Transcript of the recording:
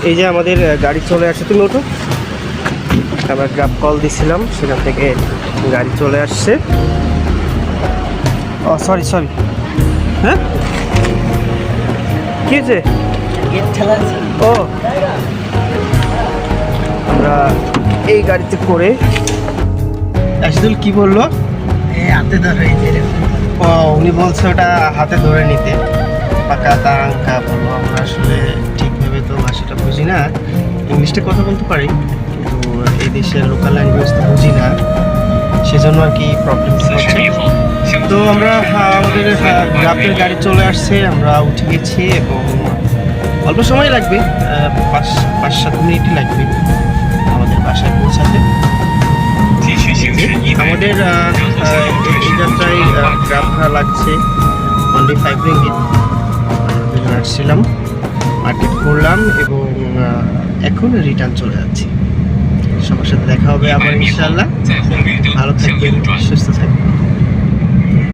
এই যে আমাদের গাড়ি চলে আসছে, তুমি ওঠো। আমরা গ্রাব কল দিছিলাম, সেখান থেকে গাড়ি চলে আসছে। ও সরি সরি, হ্যাঁ কি হয়েছে? ও আমরা এই গাড়িতে করে আসলে কি বললো হাতে ধরে ও উনি বলছে ওটা হাতে ধরে নিতে, পাকা তারাঙ্কা বলবো। আমরা আসলে ঠিকভাবে তো ভাষাটা বুঝি না, ইংলিশটা কথা বলতে পারি কিন্তু এই দেশের লোকাল ল্যাঙ্গুয়েজ তো বুঝি না, সেজন্য আর কি প্রবলেম হচ্ছে। তো আমরা আমাদের গ্রাফের গাড়ি চলে আসছে, আমরা উঠে গেছি এবং অল্প সময় লাগবে, 5-7 মিনিটই লাগবে আমাদের বাসায় পৌঁছাতে। আমাদের এই যাত্রায় গ্রাফ ভাড়া লাগছে অনলি 5 রিঙ্গিট। দুজন আসছিলাম, মার্কেট করলাম এবং এখন রিটার্ন চলে যাচ্ছি। সবার সাথে দেখা হবে আবার ইনশাআল্লাহ। ভালো থাকবেন, সুস্থ থাকবেন।